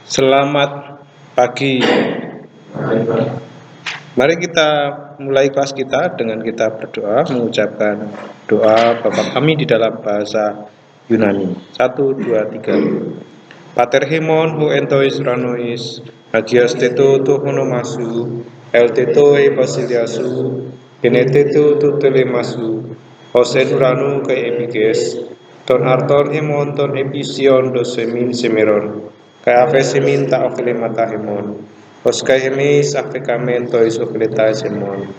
Selamat pagi. Mari kita mulai kelas kita dengan kita berdoa, mengucapkan doa Bapa kami di dalam bahasa Yunani. 1, 2, 3. Pater hemon ho entois ranois, hagias teto to honomasu, el teto e basiliasu, geneteto to telemasu, hosen uranu ke epiges, ton arton hemon ton epision dos semin semeron, ka ave semin ta ofelemata hemon, oskai hemis ave kamen tois ofeleta semon,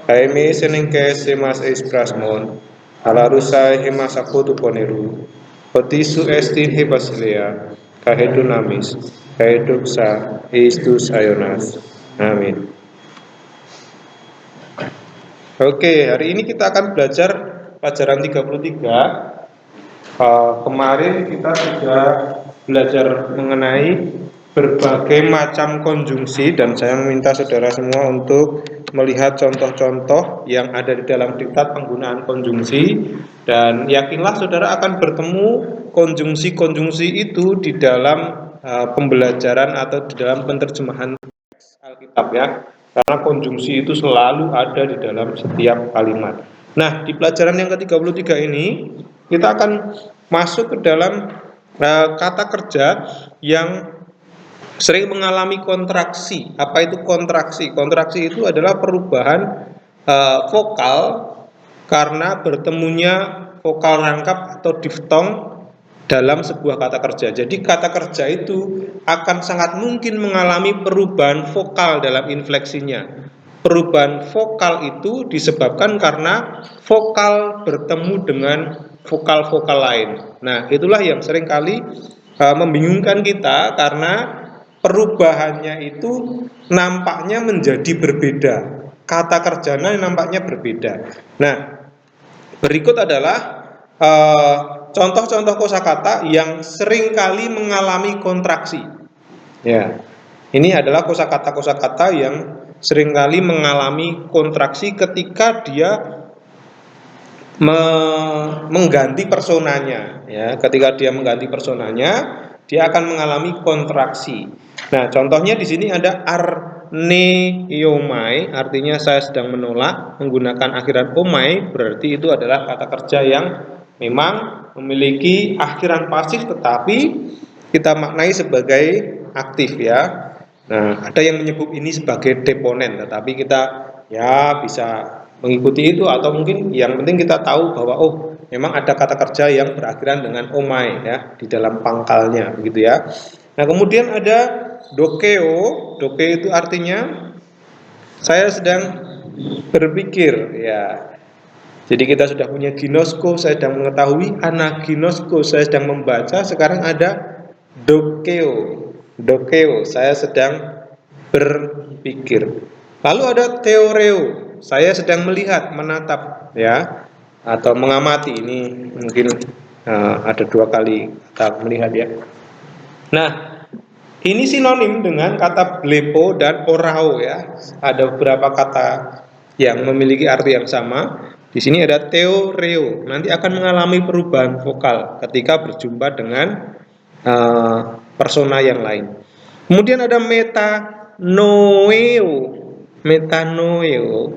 kaeme senengke semas eis prasmon, alarusa hemas apotu poneru, otisu estin he basilea, kahedunamis, kaheduksa, eistus ayonas. Amin. Oke, hari ini kita akan belajar pelajaran 33. Kemarin kita sudah belajar mengenai berbagai macam konjungsi dan saya meminta saudara semua untuk melihat contoh-contoh yang ada di dalam diktat penggunaan konjungsi, dan yakinlah saudara akan bertemu konjungsi-konjungsi itu di dalam pembelajaran atau di dalam penerjemahan Alkitab ya, karena konjungsi itu selalu ada di dalam setiap kalimat. Nah, di pelajaran yang ke-33 ini kita akan masuk ke dalam kata kerja yang sering mengalami kontraksi. Apa itu kontraksi? Kontraksi itu adalah perubahan vokal karena bertemunya vokal rangkap atau diftong dalam sebuah kata kerja. Jadi kata kerja itu akan sangat mungkin mengalami perubahan vokal dalam infleksinya. Perubahan vokal itu disebabkan karena vokal bertemu dengan vokal-vokal lain. Nah, itulah yang seringkali membingungkan kita karena perubahannya itu nampaknya menjadi berbeda. Kata kerjanya nampaknya berbeda. Nah, berikut adalah contoh-contoh kosakata yang seringkali mengalami kontraksi. Ya, ini adalah kosakata-kosakata yang seringkali mengalami kontraksi ketika dia mengganti personanya. Ya, ketika dia mengganti personanya, dia akan mengalami kontraksi. Nah, contohnya di sini ada arneomai, artinya saya sedang menolak. Menggunakan akhiran omai, berarti itu adalah kata kerja yang memang memiliki akhiran pasif tetapi kita maknai sebagai aktif ya. Nah, ada yang menyebut ini sebagai deponen, tetapi kita ya bisa mengikuti itu, atau mungkin yang penting kita tahu bahwa memang ada kata kerja yang berakhiran dengan omai ya di dalam pangkalnya begitu ya. Nah, kemudian ada dokeo. Dokeo itu artinya saya sedang berpikir ya. Jadi kita sudah punya ginosko, saya sedang mengetahui, anaginosko, saya sedang membaca. Sekarang ada dokeo. Dokeo, saya sedang berpikir. Lalu ada teoreo, saya sedang melihat, menatap ya, atau mengamati. Ini mungkin ada dua kali kita melihat ya. Nah, ini sinonim dengan kata blepo dan orao ya. Ada beberapa kata yang memiliki arti yang sama. Di sini ada teoreo, nanti akan mengalami perubahan vokal ketika berjumpa dengan persona yang lain. Kemudian ada metanoeo. Metanoeo,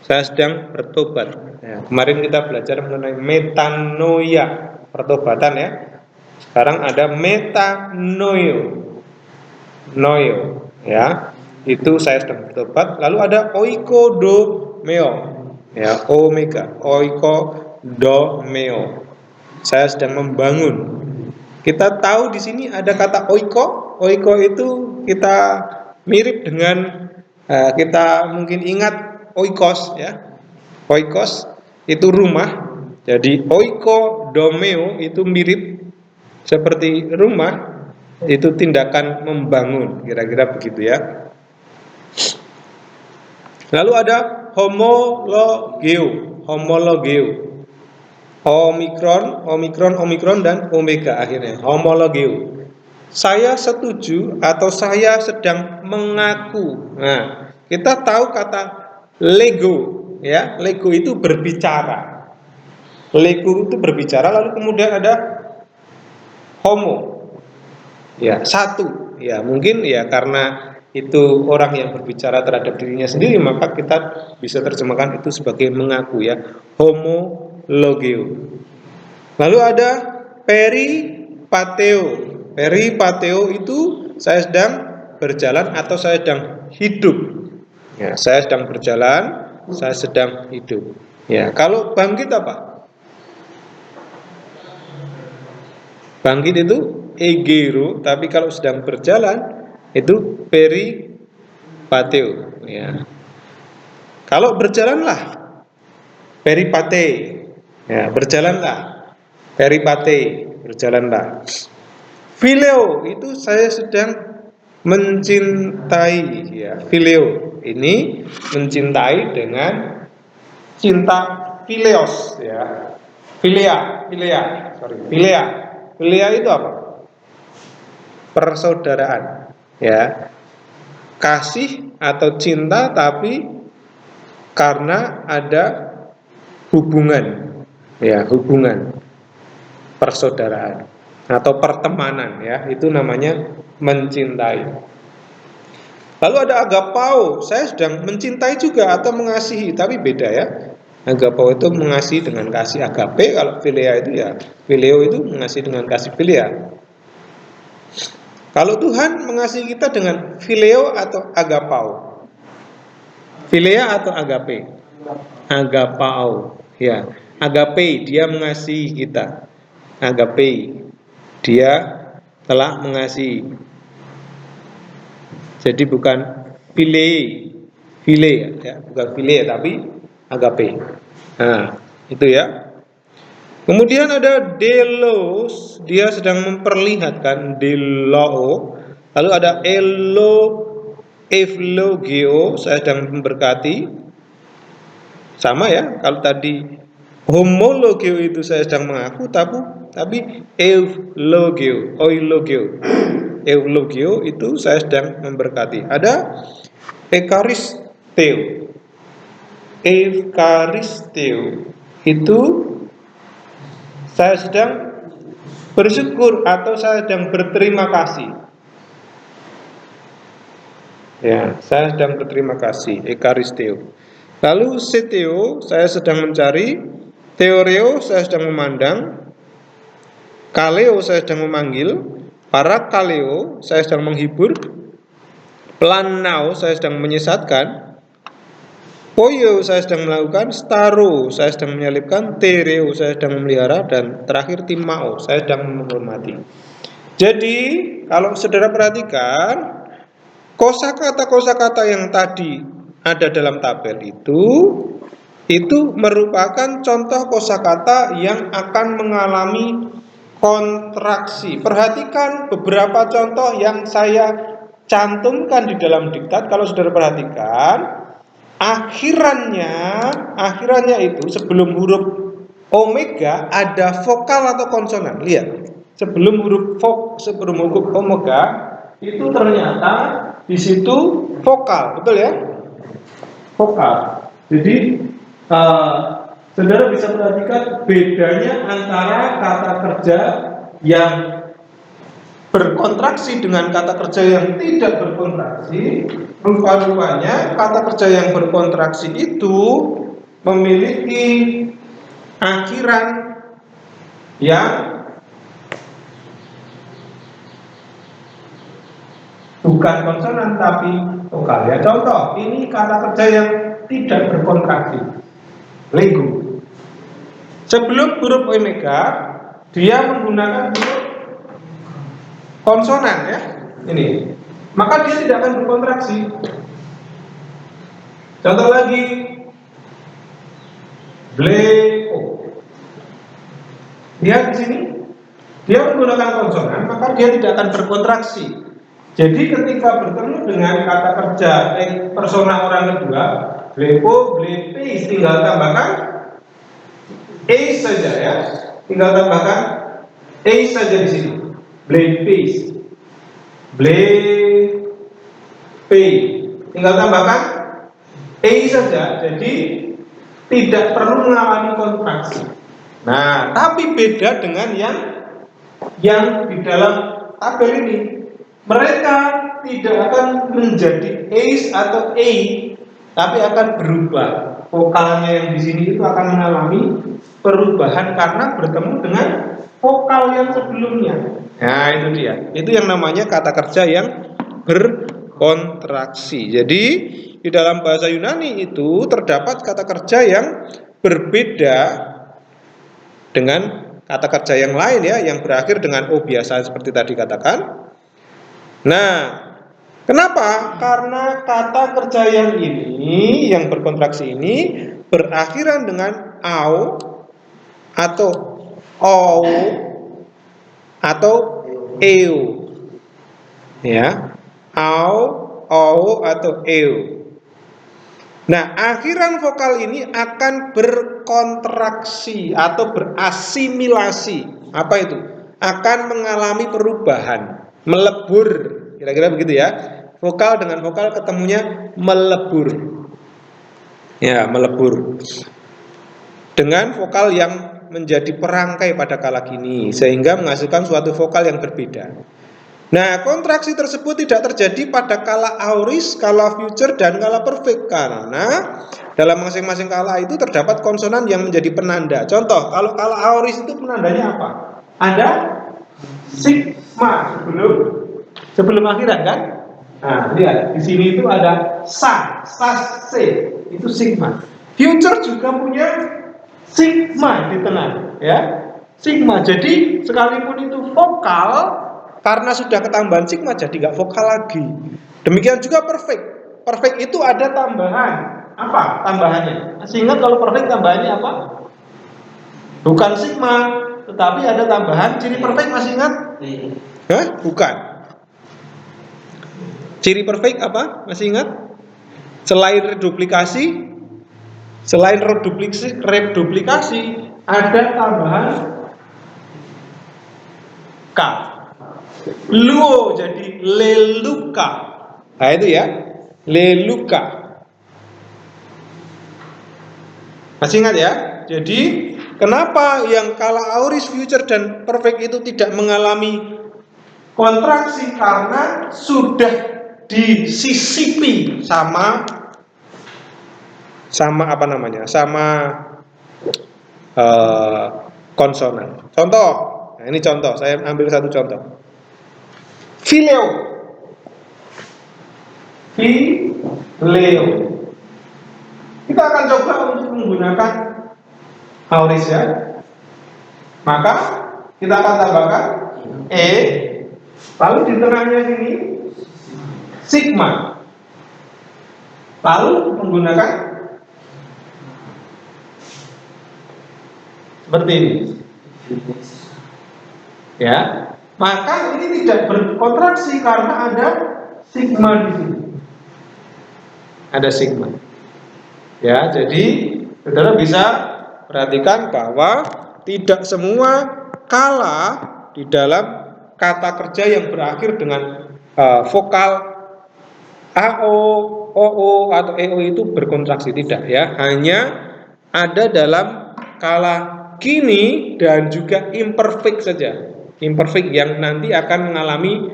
saya sedang bertobat. Ya, kemarin kita belajar mengenai metanoia, pertobatan ya. Sekarang ada metanoeo. Noio ya, itu saya sedang bertobat. Lalu ada oikodomeo ya, omega, oikodomeo, saya sedang membangun. Kita tahu di sini ada kata oiko. Oiko itu kita mirip dengan kita mungkin ingat oikos ya. Oikos itu rumah. Jadi oikodomeo itu mirip seperti rumah, itu tindakan membangun, kira-kira begitu ya. Lalu ada homologeo. Homologeo, omikron dan omega akhirnya. Homologeo, saya setuju atau saya sedang mengaku. Nah, kita tahu kata lego ya. Lego itu berbicara. Lego itu berbicara. Lalu kemudian ada homo Ya, satu. Ya, mungkin ya karena itu orang yang berbicara terhadap dirinya sendiri, maka kita bisa terjemahkan itu sebagai mengaku ya. Homologeo. Lalu ada peripateo. Peripateo itu saya sedang berjalan atau saya sedang hidup. Ya, saya sedang berjalan, saya sedang hidup. Ya, kalau bangkit apa? Bangkit itu egero, tapi kalau sedang berjalan itu peripateo. Ya. Kalau berjalanlah peripate. Ya, berjalanlah. Peripate, berjalanlah. Phileo itu saya sedang mencintai ya. Phileo ini mencintai dengan cinta phileos ya. Philia, philia, sorry, philia. Philia itu apa? Persaudaraan ya. Kasih atau cinta tapi karena ada hubungan ya, hubungan persaudaraan atau pertemanan ya, itu namanya mencintai. Lalu ada agapao, saya sedang mencintai juga atau mengasihi, tapi beda ya. Agapao itu mengasihi dengan kasih agape, kalau philia itu ya phileo itu mengasihi dengan kasih philia. Kalau Tuhan mengasihi kita dengan phileo atau agapao? Philia atau agape? Agapao ya. Agape dia mengasihi kita. Agape dia telah mengasihi. Jadi bukan file ya, bukan file tapi agape. Nah, itu ya. Kemudian ada delos, dia sedang memperlihatkan delao. Lalu ada eulogio, saya sedang memberkati. Sama ya, kalau tadi homologio itu saya sedang mengaku, tapi eulogio itu saya sedang memberkati. Ada ekaristeo. Ekaristeo itu saya sedang bersyukur atau saya sedang berterima kasih. Ya, saya sedang berterima kasih, ekaristeo. Lalu seteo, saya sedang mencari. Teoreo, saya sedang memandang. Kaleo, saya sedang memanggil. Parakaleo, saya sedang menghibur. Planao, saya sedang menyesatkan. Poyo, saya sedang melakukan. Staro, saya sedang menyalipkan. Tereo, saya sedang memelihara. Dan terakhir timao, saya sedang menghormati. Jadi kalau saudara perhatikan, kosakata yang tadi ada dalam tabel itu merupakan contoh kosakata yang akan mengalami kontraksi. Perhatikan beberapa contoh yang saya cantumkan di dalam diktat. Kalau saudara perhatikan, akhirannya itu sebelum huruf omega ada vokal atau konsonan. Lihat, sebelum huruf omega itu ternyata di situ vokal, betul ya? Vokal. Jadi saudara bisa perhatikan bedanya antara kata kerja yang berkontraksi dengan kata kerja yang tidak berkontraksi. Rupa-rupanya kata kerja yang berkontraksi itu memiliki akhiran yang bukan konsonan tapi vokal ya. Contoh, ini kata kerja yang tidak berkontraksi. Lego. Sebelum huruf omega dia menggunakan huruf konsonan ya. Ini. Maka dia tidak akan berkontraksi. Contoh lagi, bleo. Lihat di sini, dia menggunakan konsonan, maka dia tidak akan berkontraksi. Jadi ketika bertemu dengan kata kerja persona orang kedua, blepo, blepe, tinggal tambahkan saja ya, tinggal tambahkan saja di sini, blepe, blepe, tinggal tambahkan saja. Jadi tidak perlu mengalami kontraksi. Nah, tapi beda dengan yang di dalam tabel ini, mereka tidak akan menjadi ace atau A, tapi akan berubah. Vokalnya yang di sini itu akan mengalami perubahan karena bertemu dengan vokal yang sebelumnya. Nah, itu dia. Itu yang namanya kata kerja yang berkontraksi. Jadi, di dalam bahasa Yunani itu terdapat kata kerja yang berbeda dengan kata kerja yang lain ya, yang berakhir dengan O biasa seperti tadi katakan. Nah, kenapa? Karena kata kerja yang ini, yang berkontraksi ini berakhiran dengan au atau ou atau eu. Ya. Au, ou atau eu. Nah, akhiran vokal ini akan berkontraksi atau berasimilasi. Apa itu? Akan mengalami perubahan, melebur. Kira-kira begitu ya. Vokal dengan vokal ketemunya melebur. Ya, melebur. Dengan vokal yang menjadi perangkai pada kala kini, sehingga menghasilkan suatu vokal yang berbeda. Nah, kontraksi tersebut tidak terjadi pada kala aorist, kala future, dan kala perfect, karena dalam masing-masing kala itu terdapat konsonan yang menjadi penanda. Contoh, kalau kala aorist itu penandanya apa? Ada sigma sebelum akhiran kan? Nah, lihat di sini itu ada sa, c, itu sigma. Future juga punya sigma di tengah, ya. Sigma. Jadi sekalipun itu vokal, karena sudah ketambahan sigma jadi nggak vokal lagi. Demikian juga perfect. Perfect itu ada tambahan. Apa tambahannya? Masih ingat kalau perfect tambahannya apa? Bukan sigma, tetapi ada tambahan ciri perfect, masih ingat? Hah? Bukan. Ciri perfect apa? Masih ingat? Selain reduplikasi, ada tambahan K. Luo jadi leluka. Nah itu ya, leluka. Masih ingat ya? Jadi kenapa yang kala aorist, future, dan perfect itu tidak mengalami kontraksi? Karena sudah disisipi sama apa namanya? Sama konsonan. Contoh. Nah, ini contoh. Saya ambil satu contoh. Fileo. Kita akan coba untuk menggunakan aorist ya. Maka kita akan tambahkan E, lalu di tengahnya sini sigma, lalu menggunakan seperti ini ya. Maka ini tidak berkontraksi karena ada sigma di sini. Ada sigma. Ya, jadi saudara bisa perhatikan bahwa tidak semua kala di dalam kata kerja yang berakhir dengan vokal AO, OO atau EO itu berkontraksi, tidak ya. Hanya ada dalam kala kini dan juga imperfect saja. Imperfect yang nanti akan mengalami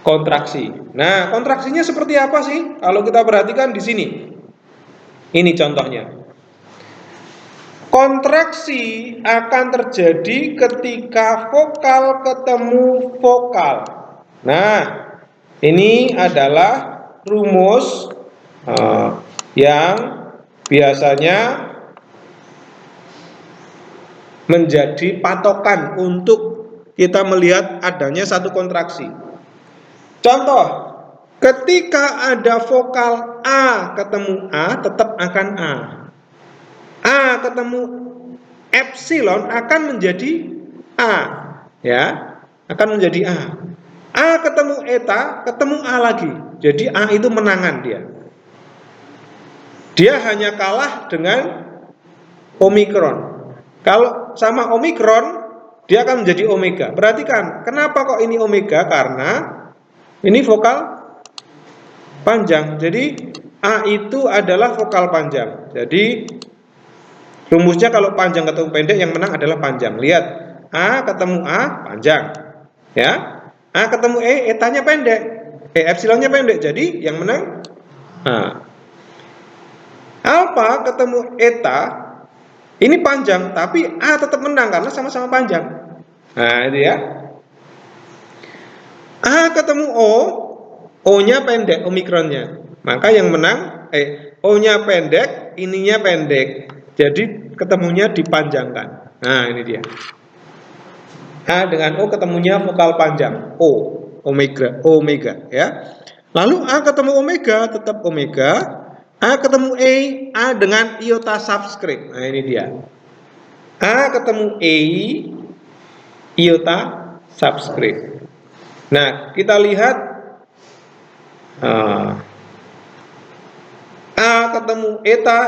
kontraksi. Nah, kontraksinya seperti apa sih? Kalau kita perhatikan di sini. Ini contohnya. Kontraksi akan terjadi ketika vokal ketemu vokal. Nah, ini adalah rumus yang biasanya menjadi patokan untuk kita melihat adanya satu kontraksi. Contoh, ketika ada vokal A ketemu A, tetap akan A. A ketemu epsilon akan menjadi A, ya, akan menjadi A. A ketemu eta, ketemu A lagi. Jadi A itu menangan dia. Dia hanya kalah dengan omikron. Kalau sama omikron, dia akan menjadi omega. Perhatikan, kenapa kok ini omega? Karena ini vokal panjang. Jadi A itu adalah vokal panjang. Jadi rumusnya kalau panjang ketemu pendek, yang menang adalah panjang. Lihat, A ketemu A panjang, ya. A ketemu E, etanya pendek. Epsilonnya pendek. Jadi yang menang A. Alpha ketemu eta, ini panjang, tapi A tetap menang karena sama-sama panjang. Nah, itu ya. A ketemu O, O-nya pendek, omikronnya. Maka yang menang, O-nya pendek, ininya pendek. Jadi ketemunya dipanjangkan. Nah, ini dia. A dengan O ketemunya vokal panjang, O, omega ya. Lalu A ketemu omega tetap omega. A ketemu E, A dengan iota subscript. Nah, ini dia. A ketemu E, iota subscript. Nah, kita lihat A ketemu eta,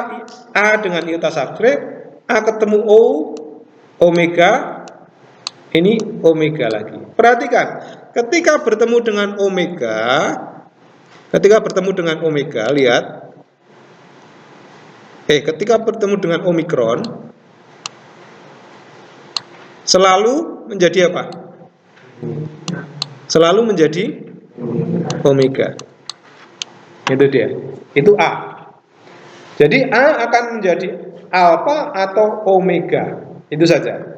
A dengan iota subscript. A ketemu O, omega. Ini omega lagi. Perhatikan, ketika bertemu dengan omega, lihat. Ketika bertemu dengan omikron, selalu menjadi apa? Selalu menjadi omega. Itu dia. Itu A. Jadi A akan menjadi alpha atau omega. Itu saja.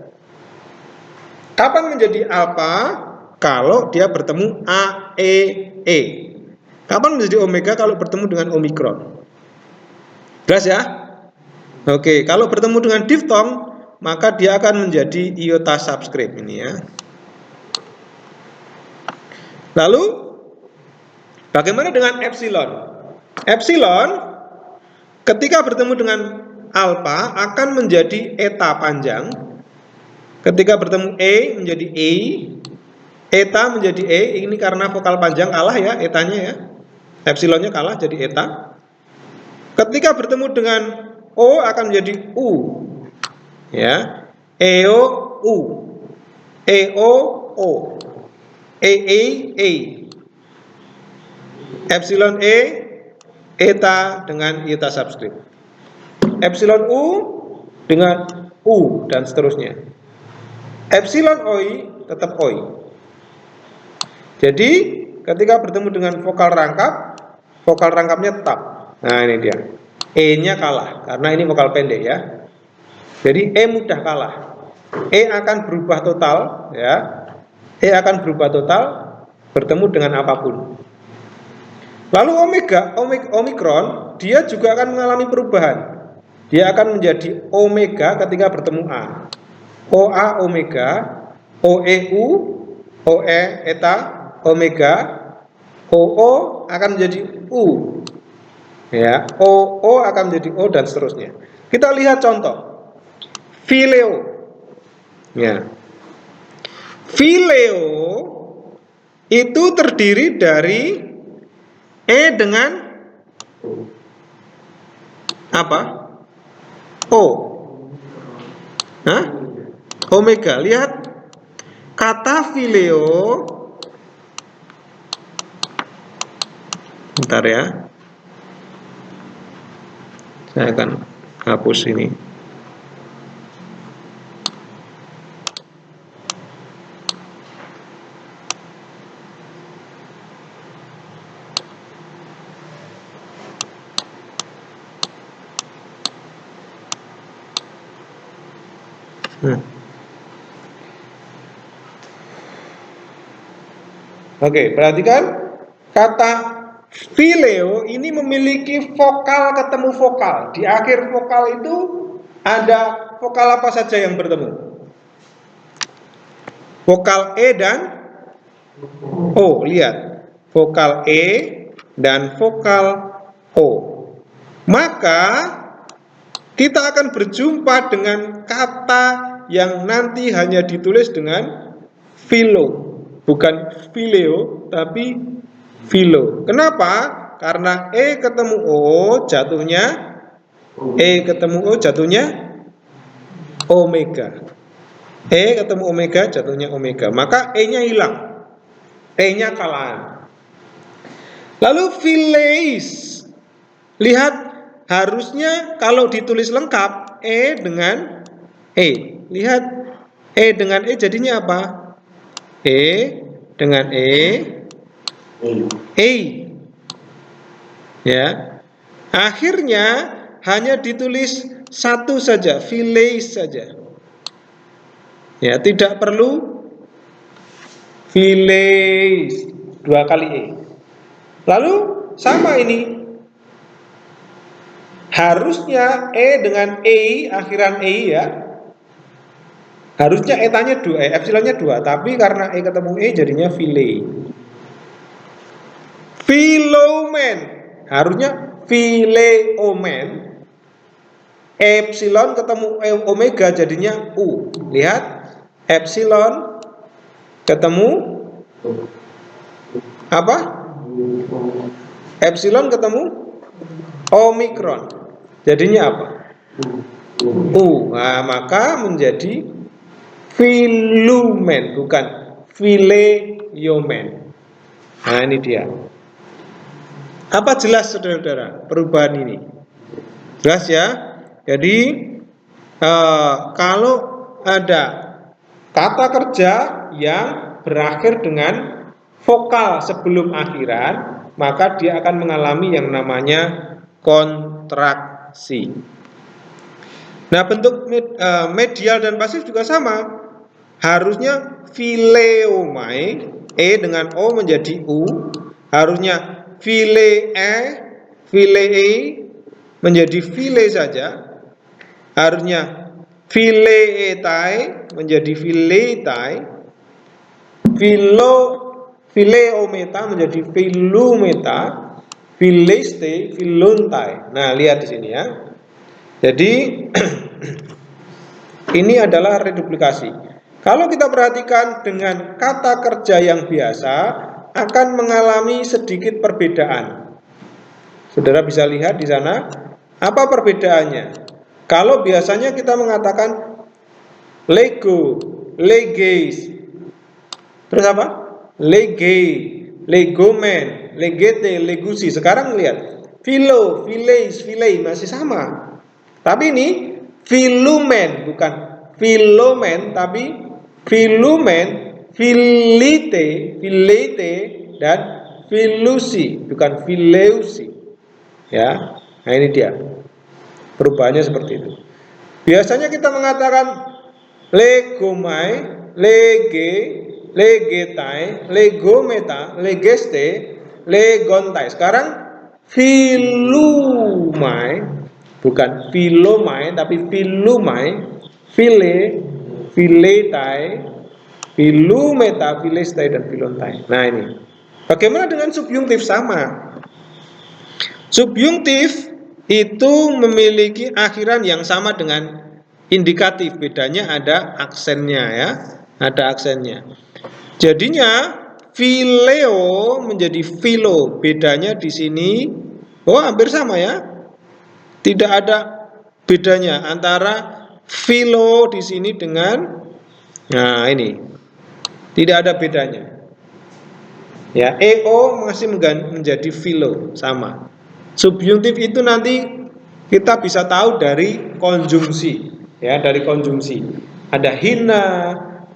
Kapan menjadi alpha? Kalau dia bertemu AEE. Kapan menjadi omega? Kalau bertemu dengan omikron. Jelas ya? Oke, kalau bertemu dengan diftong, maka dia akan menjadi iota subscript ini ya. Lalu bagaimana dengan epsilon? Epsilon ketika bertemu dengan alpha akan menjadi eta panjang. Ketika bertemu E menjadi E, eta menjadi E, ini karena vokal panjang kalah ya, etanya ya. Epsilonnya kalah jadi eta. Ketika bertemu dengan O akan menjadi U. Ya. EO U. EO O. E. Epsilon E, eta dengan iota subscript. Epsilon U dengan U dan seterusnya. Epsilon OI tetap OI. Jadi ketika bertemu dengan vokal rangkapnya tetap. Nah, ini dia. E-nya kalah karena ini vokal pendek ya. Jadi E mudah kalah. E akan berubah total ya. E akan berubah total bertemu dengan apapun. Lalu omikron dia juga akan mengalami perubahan. Dia akan menjadi omega ketika bertemu A. OA omega, OEU, OE eta omega, OO akan menjadi U. Ya, OO akan menjadi O dan seterusnya. Kita lihat contoh. Fileo. Ya. Fileo itu terdiri dari E dengan apa? O. Hah? Omega. Lihat kata fileo. Bentar ya. Saya akan hapus ini. Oke, perhatikan kata fileo ini memiliki vokal ketemu vokal. Di akhir vokal itu ada vokal apa saja yang bertemu? Vokal E dan O. Lihat, vokal E dan vokal O. Maka kita akan berjumpa dengan kata yang nanti hanya ditulis dengan filo. Bukan fileo, tapi filo. Kenapa? Karena E ketemu O jatuhnya omega. E ketemu omega jatuhnya omega. Maka E-nya hilang. E-nya kalah. Lalu fileis. Lihat, harusnya kalau ditulis lengkap E dengan E. Lihat, E dengan E jadinya apa? E dengan A. Ya. Akhirnya hanya ditulis satu saja, Fillets saja. Ya, tidak perlu Fillets 2 kali E. Lalu sama ini. Harusnya E dengan E, akhiran E ya. Harusnya etanya 2, epsilonnya 2, tapi karena E ketemu E jadinya Fillet. Philomen, harusnya Phileomen. Epsilon ketemu omega jadinya U. Lihat, epsilon ketemu apa? Epsilon ketemu omikron. Jadinya apa? U. Nah, maka menjadi Philumen, bukan Phileomen. Nah, ini dia. Apa jelas saudara-saudara perubahan ini? Jelas ya? Jadi kalau ada kata kerja yang berakhir dengan vokal sebelum akhiran, maka dia akan mengalami yang namanya kontraksi. Nah, bentuk medial dan pasif juga sama. Harusnya phileomai, E dengan O menjadi U. Harusnya philei menjadi phile saja. Harusnya phileetai menjadi philetai. Phileometa menjadi philumeta. Phileste, philuntai. Nah, lihat di sini ya. Jadi ini adalah reduplikasi. Kalau kita perhatikan dengan kata kerja yang biasa akan mengalami sedikit perbedaan. Saudara bisa lihat di sana apa perbedaannya. Kalau biasanya kita mengatakan Lego, leges, terus apa? Lege, legomen, legete, legusi. Sekarang lihat, philo, phileis, philei masih sama. Tapi ini philumen, bukan philomen, tapi philumen, philite, dan philusi, bukan phileusi. Ya, nah ini dia. Perubahannya seperti itu. Biasanya kita mengatakan legomai, lege, legetai, legometa, legeste, legontai. Sekarang philumai, bukan philomai tapi philumai, phile, philetai, philumeta, philestai dan philontai. Nah ini. Bagaimana dengan subjungtif? Sama. Subjungtif itu memiliki akhiran yang sama dengan indikatif. Bedanya ada aksennya ya. Ada aksennya. Jadinya phileo menjadi philo. Bedanya di sini hampir sama ya. Tidak ada bedanya antara philo di sini dengan ini. Tidak ada bedanya. Ya, EO masih menjadi philo, sama. Subjungtif itu nanti kita bisa tahu dari konjungsi, ya, dari konjungsi. Ada hina,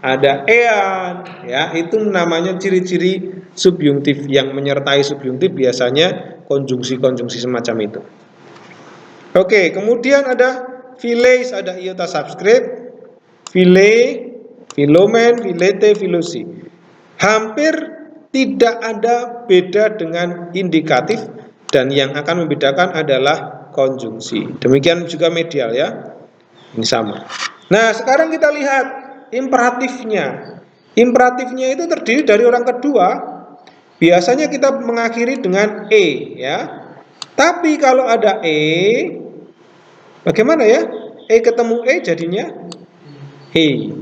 ada ean, ya, itu namanya ciri-ciri subjungtif. Yang menyertai subjungtif biasanya konjungsi-konjungsi semacam itu. Oke, kemudian ada phileis, ada iota subscript, phile, philomen, philete, philusi. Hampir tidak ada beda dengan indikatif, dan yang akan membedakan adalah konjungsi. Demikian juga medial ya. Ini sama. Nah, sekarang kita lihat imperatifnya. Imperatifnya itu terdiri dari orang kedua. Biasanya kita mengakhiri dengan E ya. Tapi kalau ada E, bagaimana ya? E ketemu E jadinya E.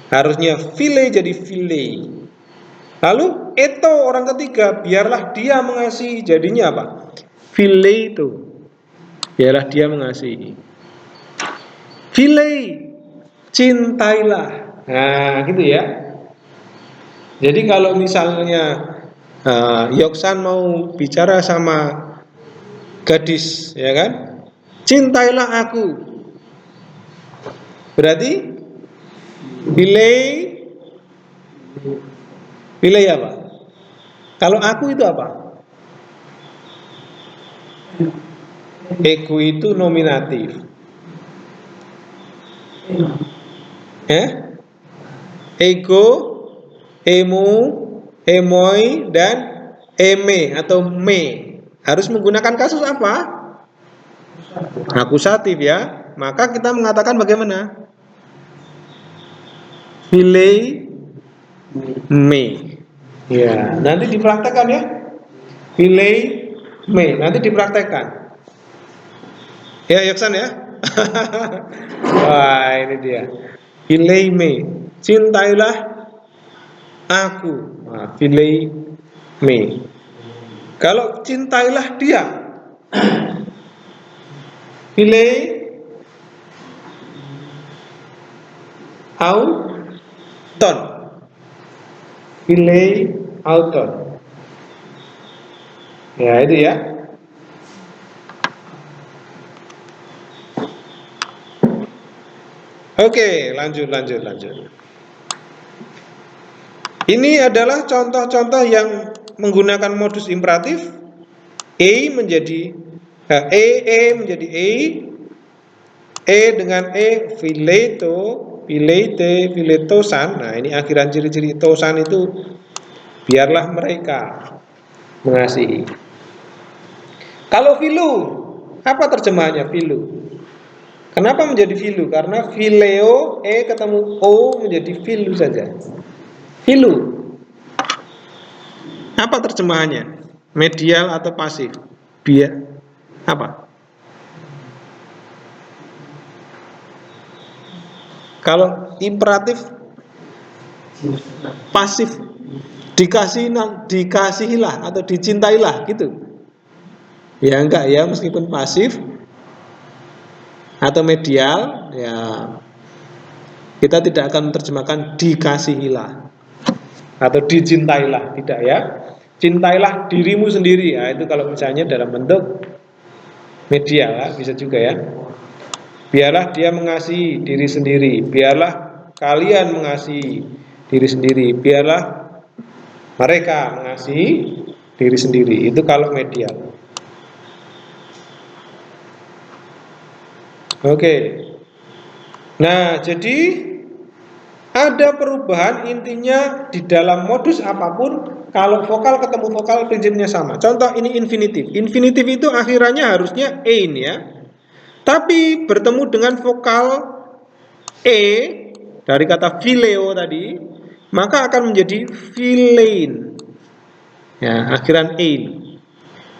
Harusnya file jadi file. Lalu eto orang ketiga, biarlah dia mengasihi, jadinya apa? File itu. Biarlah dia mengasihi. File, cintailah. Nah, gitu ya. Jadi kalau misalnya Yoksan mau bicara sama gadis, ya kan? Cintailah aku. Berarti file Pilih apa? Kalau aku itu apa? Ego itu nominatif. Eh? Ego, emu, emoi, dan eme atau me. Harus menggunakan kasus apa? Akusatif ya. Maka kita mengatakan bagaimana? Pilih me. Ya, nanti dipraktekkan ya. Pilih me. Nanti dipraktekkan. Ya, Yoksan ya. Wah, ini dia. Pilih me. Cintailah aku. Nah, pilih me. Kalau cintailah dia, pilih auton. Pilih auton. Ya, itu ya. Oke, lanjut. Ini adalah contoh-contoh yang menggunakan modus imperatif. E menjadi dengan fileto, filete, filetosan. Nah, ini akhiran ciri-ciri tosan itu biarlah mereka mengasihi. Kalau filu, apa terjemahannya filu? Kenapa menjadi filu? Karena fileo, ketemu o menjadi filu saja. Filu. Apa terjemahannya? Medial atau pasif? Biar apa? Kalau imperatif pasif, dikasihilah atau dicintailah gitu. Ya enggak ya, meskipun pasif atau medial, ya kita tidak akan menerjemahkan dikasihilah atau dicintailah, tidak ya. Cintailah dirimu sendiri ya, itu kalau misalnya dalam bentuk medial bisa juga ya. Biarlah dia mengasihi diri sendiri, biarlah kalian mengasihi diri sendiri, biarlah mereka mengasihi diri sendiri. Itu kalau medial. Oke. Nah, jadi ada perubahan, intinya di dalam modus apapun kalau vokal ketemu vokal prinsipnya sama. Contoh ini infinitif. Infinitif itu akhirannya harusnya ein ya. Tapi bertemu dengan vokal e dari kata phileo tadi, maka akan menjadi philein. Ya, akhiran ein.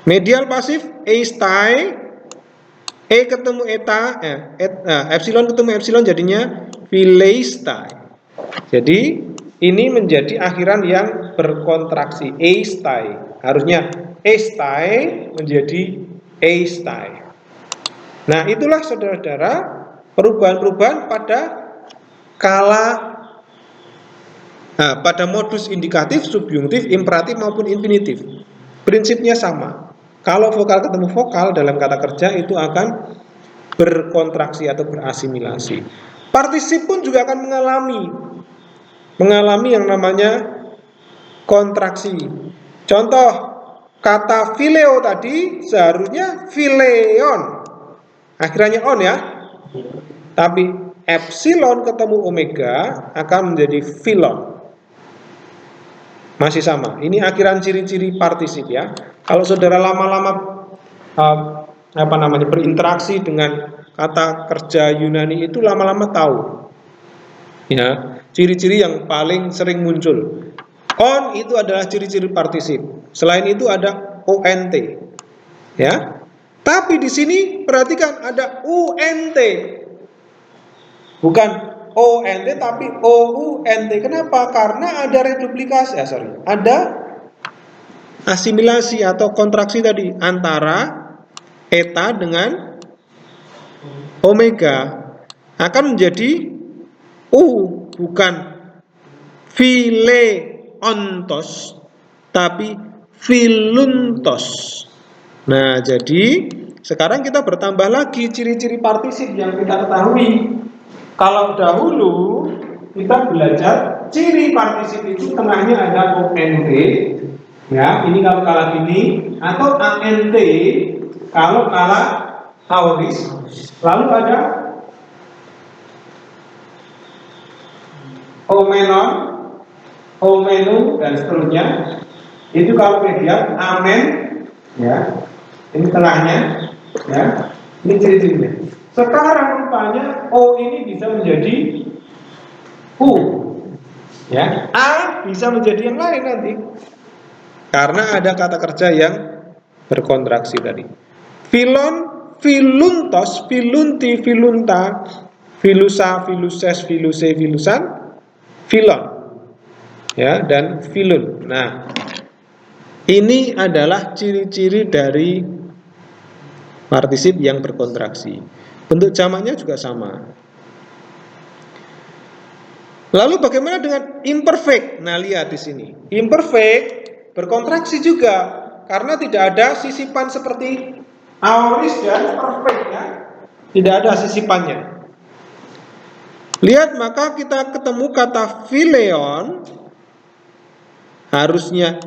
Medial pasif eistai, ketemu eta, epsilon ketemu epsilon jadinya phileistai. Jadi ini menjadi akhiran yang berkontraksi eistai. Harusnya eistai menjadi eistai. Nah, itulah saudara-saudara perubahan-perubahan pada modus indikatif, subjungtif, imperatif maupun infinitif. Prinsipnya sama. Kalau vokal ketemu vokal dalam kata kerja itu akan berkontraksi atau berasimilasi. Partisip pun juga akan mengalami yang namanya kontraksi. Contoh kata phileo tadi seharusnya phileon. Akhirannya on ya. Tapi epsilon ketemu omega akan menjadi philon. Masih sama. Ini akhiran ciri-ciri partisip ya. Kalau saudara lama-lama berinteraksi dengan kata kerja Yunani itu lama-lama tahu. Ya, ciri-ciri yang paling sering muncul. On itu adalah ciri-ciri partisip. Selain itu ada ONT. Ya. Tapi di sini perhatikan ada UNT. Bukan ONT tapi OUNT. Kenapa? Karena ada reduplikasi, ada asimilasi atau kontraksi tadi antara eta dengan omega akan menjadi bukan phileontos tapi philuntos. Nah, jadi sekarang kita bertambah lagi ciri-ciri partisip yang kita ketahui. Kalau dahulu kita belajar ciri partisip itu tengahnya ada ONT, ya, ini kalau kalah gini, atau ANT kalau kalah aorist, lalu ada omenon, omenum, dan seterusnya. Itu kalau medial, amen, ya, ini tengahnya, ya, ini ciri-cirinya. Sekarang rupanya O ini bisa menjadi U, ya, A bisa menjadi yang lain nanti, karena ada kata kerja yang berkontraksi tadi. Filon, filuntos, filunti, filunta, filusa, filuses, filuse, filusan, filon, ya, dan filun. Nah, ini adalah ciri-ciri dari partisip yang berkontraksi. Bentuk jamaknya juga sama. Lalu bagaimana dengan imperfect? Nah, lihat di sini. Imperfect berkontraksi juga karena tidak ada sisipan seperti aorist dan perfect, ya. Tidak ada sisipannya. Lihat, maka kita ketemu kata phileon, harusnya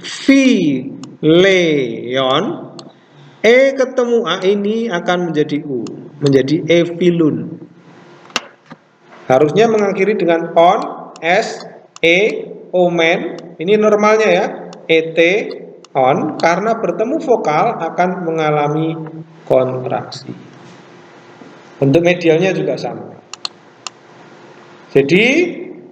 phileon, ketemu A ini akan menjadi U, menjadi philun. Harusnya mengakhiri dengan on, s, omen. Ini normalnya, ya, et, on, karena bertemu vokal akan mengalami kontraksi. Bentuk medialnya juga sama. Jadi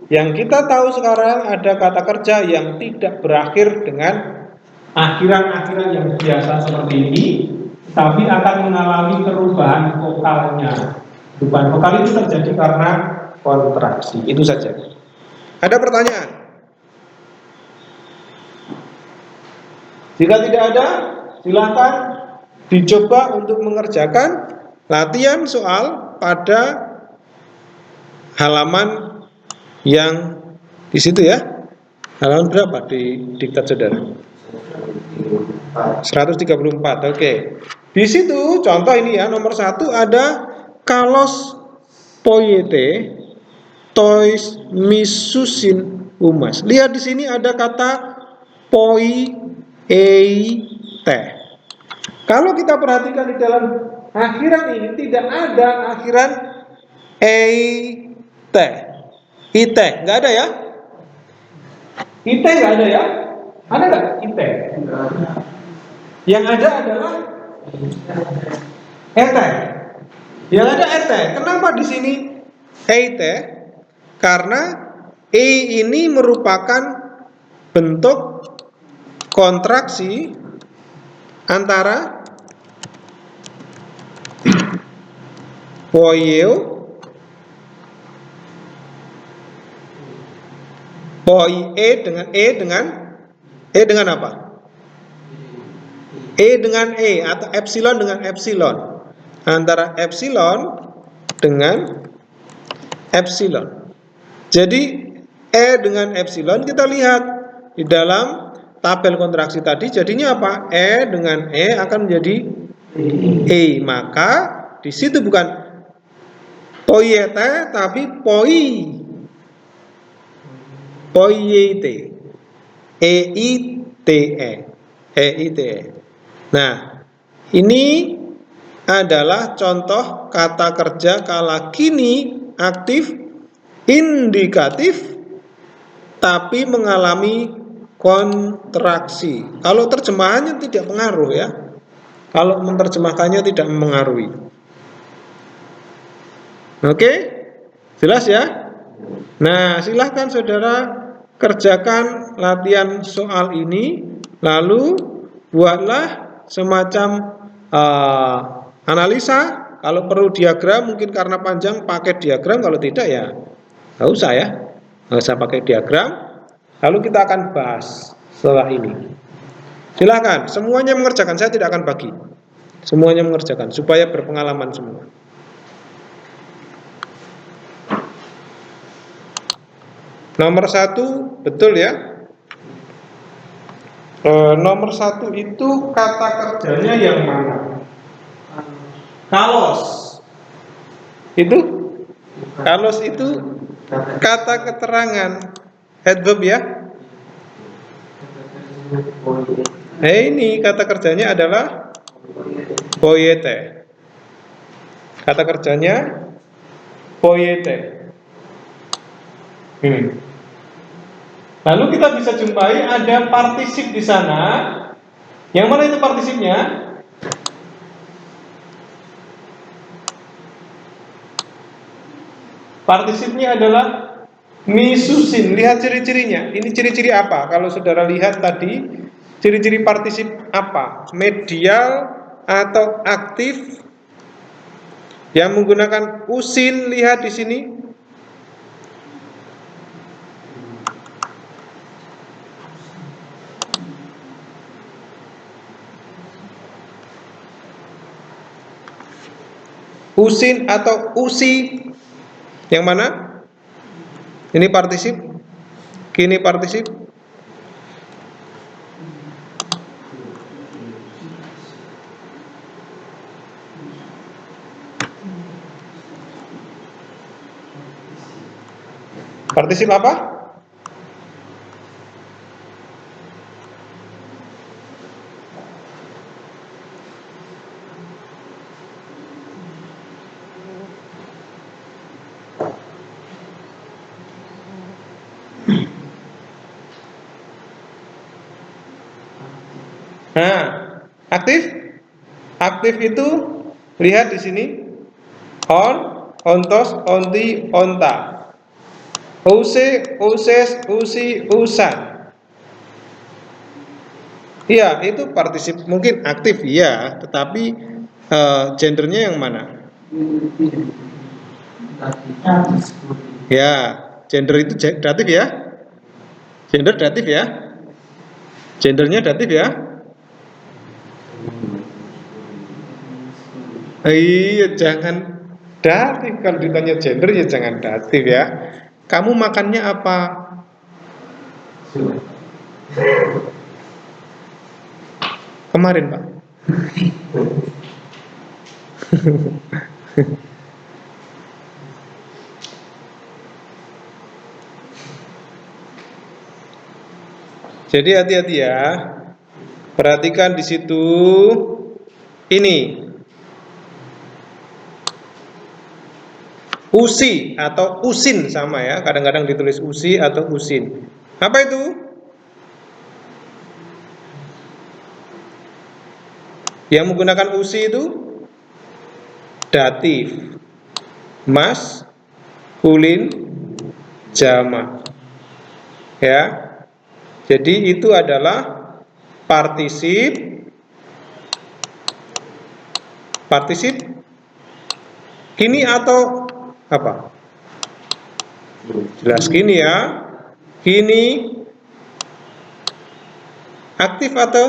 yang kita tahu sekarang ada kata kerja yang tidak berakhir dengan akhiran-akhiran yang biasa seperti ini, tapi akan mengalami perubahan vokalnya. Perubahan vokal itu terjadi karena kontraksi. Itu saja. Ada pertanyaan? Jika tidak ada, silakan dicoba untuk mengerjakan latihan soal pada halaman yang di situ, ya. Halaman berapa di diktat saudara? 134. Oke. Di situ contoh ini, ya, nomor 1 ada kalos poiete tois misusin umas. Lihat di sini ada kata poi teh. Kalau kita perhatikan di dalam akhiran ini tidak ada akhiran teh. Ite nggak ada, ya. Ite nggak ada, ya. Ada nggak ite? Yang ada adalah ete. Yang ada ete. Kenapa di sini ete? Karena ini merupakan bentuk kontraksi antara poieo, dengan apa? Dengan atau epsilon dengan epsilon. Antara epsilon dengan epsilon. Jadi dengan epsilon kita lihat di dalam tabel kontraksi tadi jadinya apa? Dengan akan menjadi maka di situ bukan poiete tapi poiete. EITE. Nah, ini adalah contoh kata kerja kala kini aktif indikatif tapi mengalami kontraksi. Kalau terjemahannya tidak pengaruh, ya. Kalau menerjemahkannya tidak mempengaruhi. Oke? Jelas, ya? Nah, silahkan saudara kerjakan latihan soal ini, lalu buatlah semacam analisa. Kalau perlu diagram, mungkin karena panjang pakai diagram, kalau tidak ya nggak usah, ya, nggak usah pakai diagram. Lalu kita akan bahas setelah ini. Silahkan semuanya mengerjakan, saya tidak akan bagi, semuanya mengerjakan supaya berpengalaman semua. Nomor 1 betul, ya. Nomor 1 itu kata kerjanya yang mana? Kalos. Itu kalos itu Kata keterangan. Adverb ya. Ini kata kerjanya adalah poiete. Kata kerjanya poiete. Lalu kita bisa jumpai ada partisip di sana. Yang mana itu partisipnya? Partisipnya adalah misusin. Lihat ciri-cirinya. Ini ciri-ciri apa? Kalau saudara lihat tadi, ciri-ciri partisip apa? Medial atau aktif? Yang menggunakan usin, lihat di sini. Usin atau usi. Yang mana? Ini partisip. Kini partisip. Partisip apa? Nah, aktif. Aktif itu lihat di sini. On, ontos, onti, onta. Use, uses, usi, usan. Iya, itu partisip mungkin aktif ya, tetapi gendernya yang mana? Ya, gender itu datif ya. Gender datif ya. Gendernya datif ya. Iya, jangan datif. Kalau ditanya gender ya jangan datif ya. Kamu makannya apa? Kemarin, Pak. Jadi hati-hati ya. Perhatikan di situ. Ini usi atau usin sama ya. Kadang-kadang ditulis usi atau usin. Apa itu? Yang menggunakan usi itu datif, maskulin, jamak. Ya. Jadi itu adalah partisip kini atau apa? Jelas kini ya. Kini aktif atau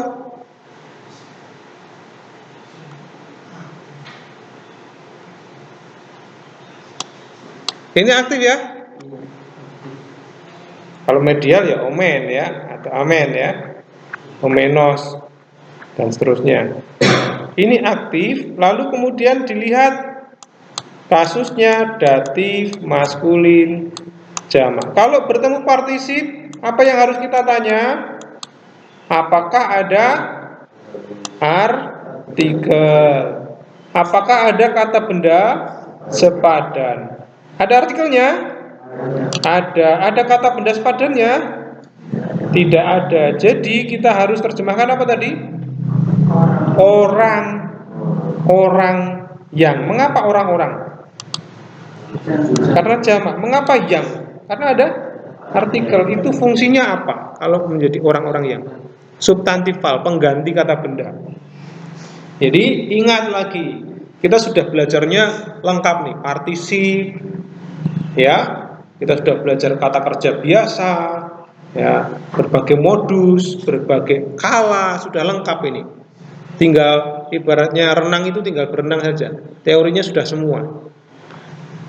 ini aktif ya. Kalau medial ya omen ya atau amen ya. Omenos dan seterusnya. Ini aktif, lalu kemudian dilihat kasusnya datif, maskulin, jamak. Kalau bertemu partisip, apa yang harus kita tanya? Apakah ada artikel? Apakah ada kata benda sepadan? Ada artikelnya? Ada. Ada kata benda sepadannya? Tidak ada. Jadi kita harus terjemahkan apa tadi? Orang yang. Mengapa orang-orang? Karena jamak. Mengapa yang? Karena ada artikel. Itu fungsinya apa? Kalau menjadi orang-orang yang substantifal, pengganti kata benda. Jadi ingat lagi, kita sudah belajarnya lengkap nih, partisip, ya. Kita sudah belajar kata kerja biasa, ya, berbagai modus, berbagai kala, sudah lengkap ini. Tinggal ibaratnya renang itu tinggal berenang saja. Teorinya sudah semua.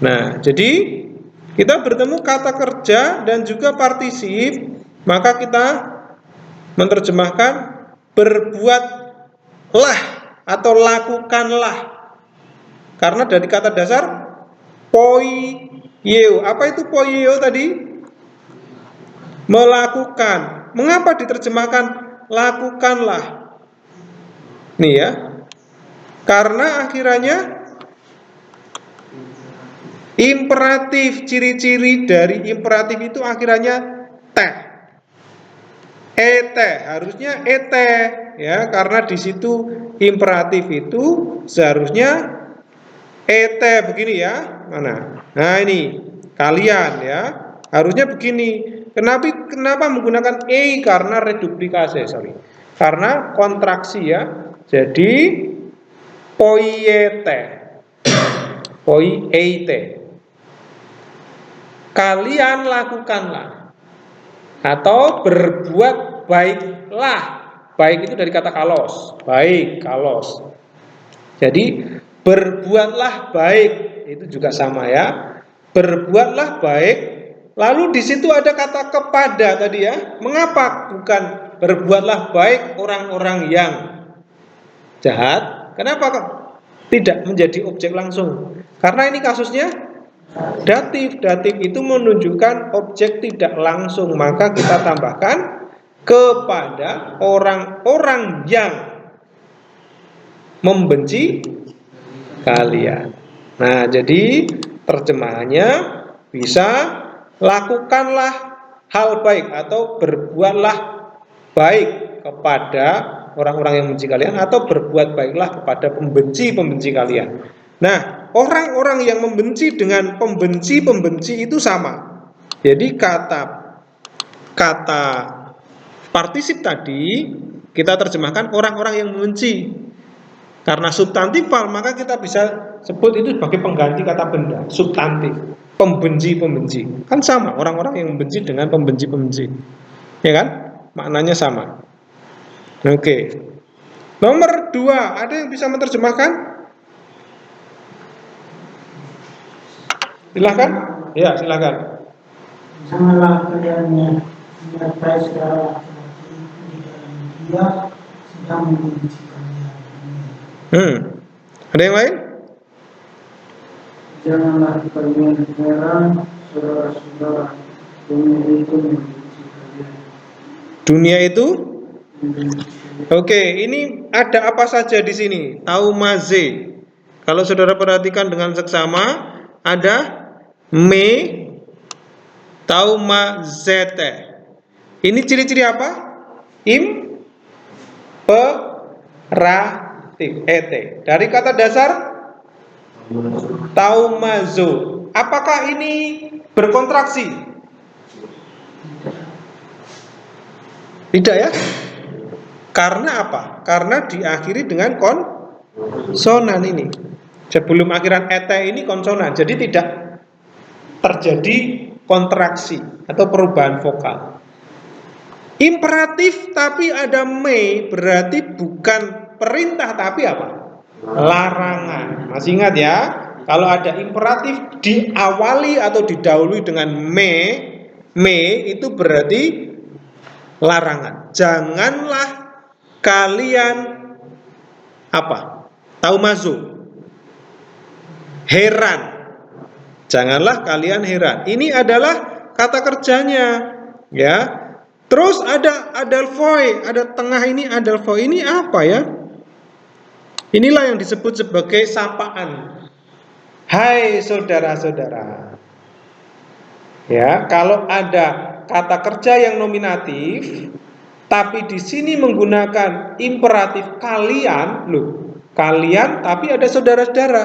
Nah, jadi kita bertemu kata kerja dan juga partisip, maka kita menerjemahkan berbuatlah atau lakukanlah. Karena dari kata dasar Yeo. Apa itu poieo tadi? Melakukan. Mengapa diterjemahkan lakukanlah? Nih ya. Karena akhirannya imperatif, ciri-ciri dari imperatif itu akhirannya te. Harusnya ete ya, karena di situ imperatif itu seharusnya ete begini ya. Mana? Nah, ini kalian ya. Harusnya begini. Kenapa menggunakan e? Karena reduplikasi, sorry. Karena kontraksi ya. Jadi poiete. Poiete. Kalian lakukanlah atau berbuat baiklah. Baik itu dari kata kalos. Baik, kalos. Jadi berbuatlah baik itu juga sama ya. Berbuatlah baik. Lalu di situ ada kata kepada tadi ya. Mengapa bukan berbuatlah baik orang-orang yang jahat? Kenapa tidak menjadi objek langsung? Karena ini kasusnya datif. Datif itu menunjukkan objek tidak langsung. Maka kita tambahkan kepada orang-orang yang membenci kalian. Nah, jadi terjemahannya bisa lakukanlah hal baik atau berbuatlah baik kepada orang-orang yang membenci kalian, atau berbuat baiklah kepada pembenci-pembenci kalian. Nah, orang-orang yang membenci dengan pembenci-pembenci itu sama. Jadi kata partisip tadi kita terjemahkan orang-orang yang membenci. Karena substantifal, maka kita bisa sebut itu sebagai pengganti kata benda, substantif. Pembenci-pembenci. Kan sama, orang-orang yang membenci dengan pembenci-pembenci. Ya kan? Maknanya sama. Oke. Nomor 2, ada yang bisa menerjemahkan? Silahkan. Ya, silahkan. Janganlah kalian menyertai segala laki-laki di dalam dia sedang membenci kalian. Ada yang lain? Janganlah kalian heran, saudara-saudara, dunia itu membenci kalian. Dunia itu? Oke, ini ada apa saja di sini? Taumaze. Kalau saudara perhatikan dengan seksama, ada me, taumazete. Ini ciri-ciri apa? Imperatif. Dari kata dasar taumazo. Apakah ini berkontraksi? Tidak ya? Karena apa? Karena diakhiri dengan konsonan ini. Sebelum akhiran ete ini konsonan, jadi tidak terjadi kontraksi atau perubahan vokal. Imperatif tapi ada me, berarti bukan perintah tapi apa? Larangan. Masih ingat ya? Kalau ada imperatif diawali atau didahului dengan me itu berarti larangan. Janganlah kalian apa? Taumazu. Heran. Janganlah kalian heran. Ini adalah kata kerjanya, ya. Terus ada adelphoi, ada tengah ini adelphoi. Ini apa ya? Inilah yang disebut sebagai sapaan. Hai saudara-saudara. Ya, kalau ada kata kerja yang nominatif, tapi di sini menggunakan imperatif kalian, kalian, tapi ada saudara-saudara.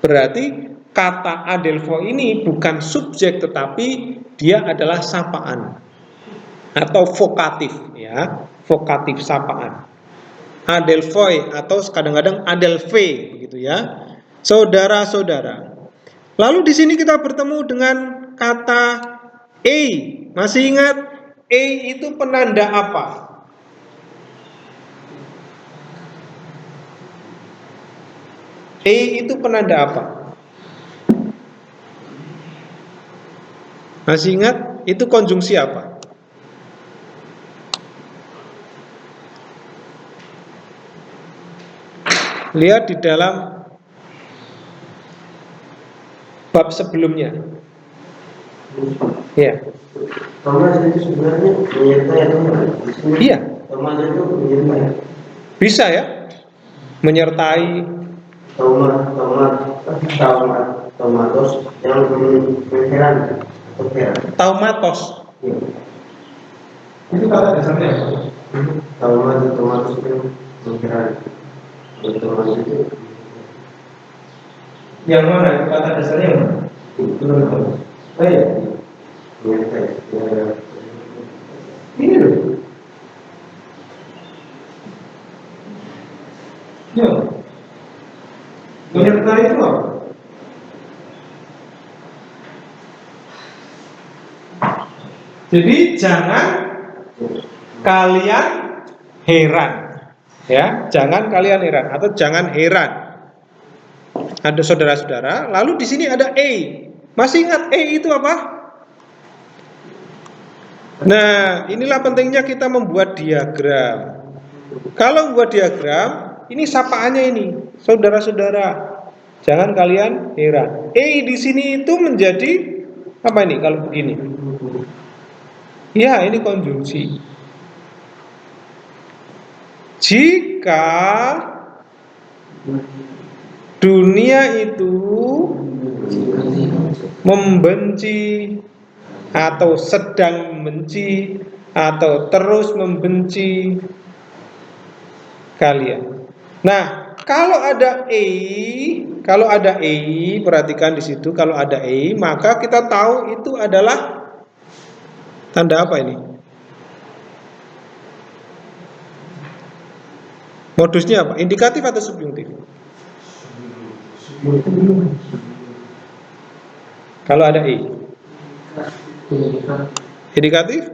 Berarti kata adelphoi ini bukan subjek, tetapi dia adalah sapaan atau vokatif, ya, vokatif sapaan. Adelphoi atau kadang-kadang adelphe, begitu ya, saudara-saudara. Lalu di sini kita bertemu dengan kata e. Masih ingat e itu penanda apa? E itu penanda apa? Masih ingat? Itu konjungsi apa? Lihat di dalam bab sebelumnya. Ya, Thomas itu sebenarnya menyertai atau enggak? iya, Thomas itu menyertai. bisa ya, menyertai. Tomatos yang mengheran atau heran. Taumatos. Ya. Itu kata dasarnya apa? Tomatos itu mengheran. Tomatos itu Yang mana? Itu kata dasarnya yang mana? Menurut kamu? Oh iya. menyertai. Ini loh. Ya. Menyertai itu apa? Jadi jangan kalian heran, ya, jangan kalian heran atau jangan heran. Ada saudara-saudara, lalu di sini ada A. Masih ingat A itu apa? Nah, inilah pentingnya kita membuat diagram. Kalau membuat diagram, ini sapaannya ini, saudara-saudara. Jangan kalian heran. A di sini itu menjadi apa ini kalau begini? Ya, ini konjungsi. Jika dunia itu membenci atau sedang membenci atau terus membenci kalian. Nah, kalau ada perhatikan di situ, kalau ada maka kita tahu itu adalah tanda apa ini? Modusnya apa? Indikatif atau subjungtif? Kalau ada indikatif?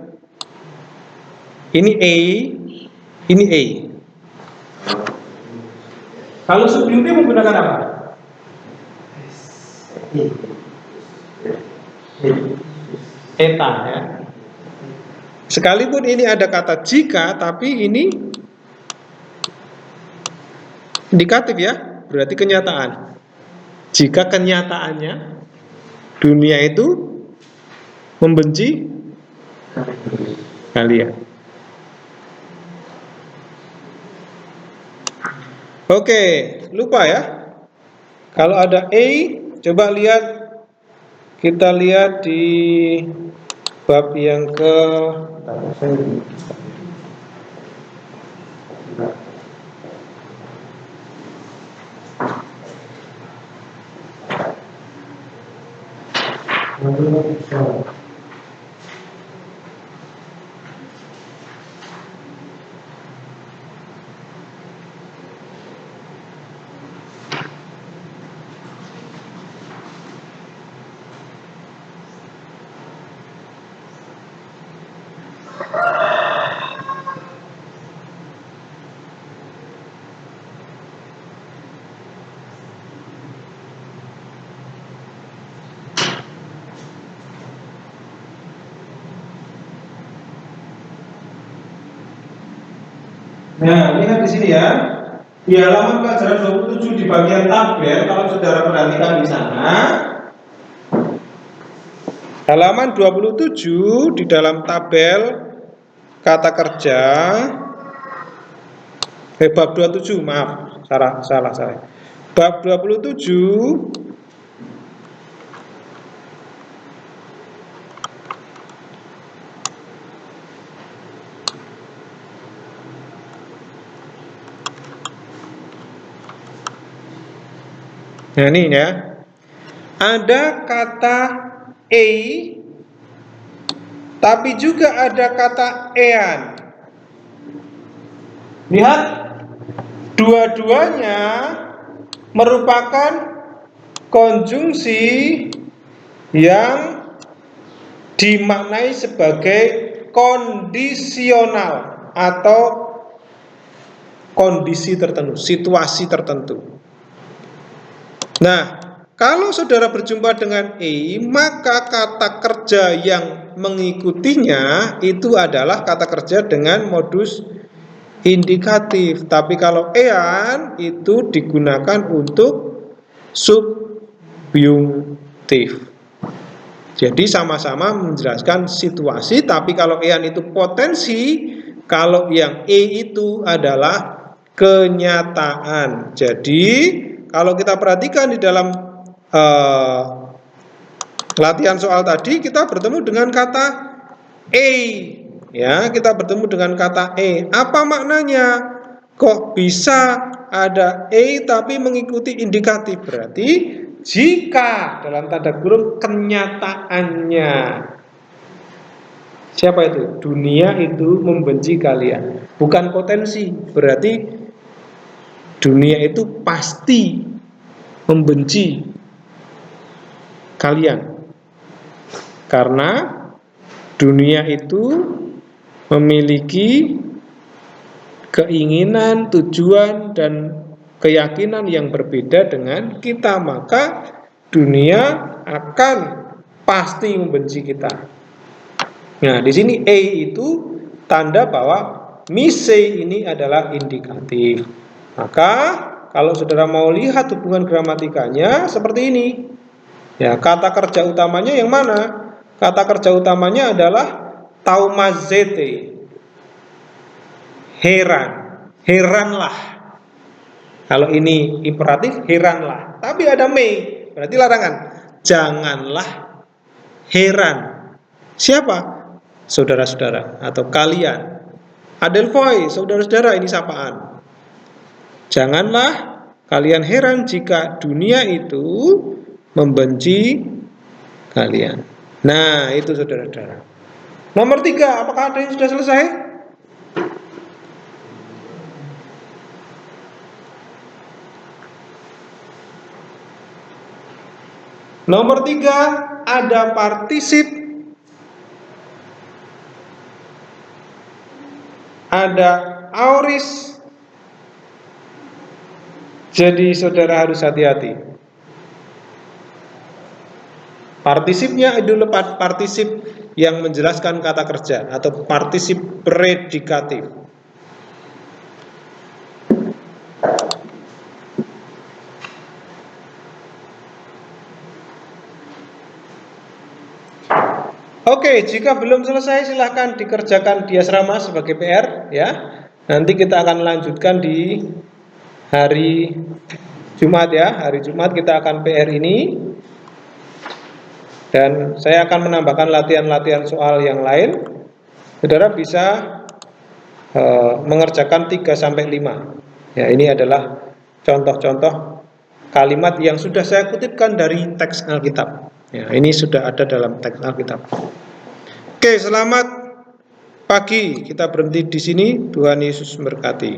Ini ini Kalau subjungtif menggunakan apa? Eta ya. Sekalipun ini ada kata jika, tapi ini indikatif ya, berarti kenyataan. Jika kenyataannya dunia itu membenci kalian. Oke, lupa ya. Kalau ada coba lihat, kita lihat di bab yang ke Nah, lihat di sini ya. Di halaman pelajaran 27 di bagian tabel, kalau saudara perhatikan di sana, halaman 27 di dalam tabel kata kerja, bab 27, maaf, salah. Bab 27 nah ini ya, ada kata tapi juga ada kata ean. Lihat, dua-duanya merupakan konjungsi yang dimaknai sebagai kondisional atau kondisi tertentu, situasi tertentu. Nah, kalau saudara berjumpa dengan maka kata kerja yang mengikutinya itu adalah kata kerja dengan modus indikatif. Tapi kalau ean itu digunakan untuk subjungtif. Jadi sama-sama menjelaskan situasi, tapi kalau yang itu potensi, kalau yang E itu adalah kenyataan. Jadi kalau kita perhatikan di dalam latihan soal tadi, kita bertemu dengan kata E, ya, kita bertemu dengan kata E. Apa maknanya? Kok bisa ada E tapi mengikuti indikatif? Berarti jika dalam tanda kurung kenyataannya, siapa itu? Dunia itu membenci kalian, bukan potensi. Berarti dunia itu pasti membenci kalian, karena dunia itu memiliki keinginan, tujuan, dan keyakinan yang berbeda dengan kita, maka dunia akan pasti membenci kita. Nah, di sini A itu tanda bahwa mise ini adalah indikatif. Maka kalau saudara mau lihat hubungan gramatikanya seperti ini. Ya, kata kerja utamanya yang mana? Kata kerja utamanya adalah taumazete. Heran, heranlah. Kalau ini imperatif, heranlah. Tapi ada me, berarti larangan. Janganlah heran. Siapa? Saudara-saudara atau kalian. Adelphoi, saudara-saudara, ini sapaan. Janganlah kalian heran jika dunia itu membenci kalian. Nah, itu saudara-saudara. Nomor 3, apakah ada yang sudah selesai? Nomor 3, ada partisip, ada aorist. Jadi saudara harus hati-hati. Partisipnya adalah partisip yang menjelaskan kata kerja atau partisip predikatif. Oke, jika belum selesai silahkan dikerjakan di asrama sebagai PR ya. Nanti kita akan lanjutkan di hari Jumat ya. Hari Jumat kita akan PR ini. Dan saya akan menambahkan latihan-latihan soal yang lain. Saudara bisa mengerjakan 3-5. Ya, ini adalah contoh-contoh kalimat yang sudah saya kutipkan dari teks Alkitab. Ya, ini sudah ada dalam teks Alkitab. Oke, selamat pagi. Kita berhenti di sini. Tuhan Yesus memberkati.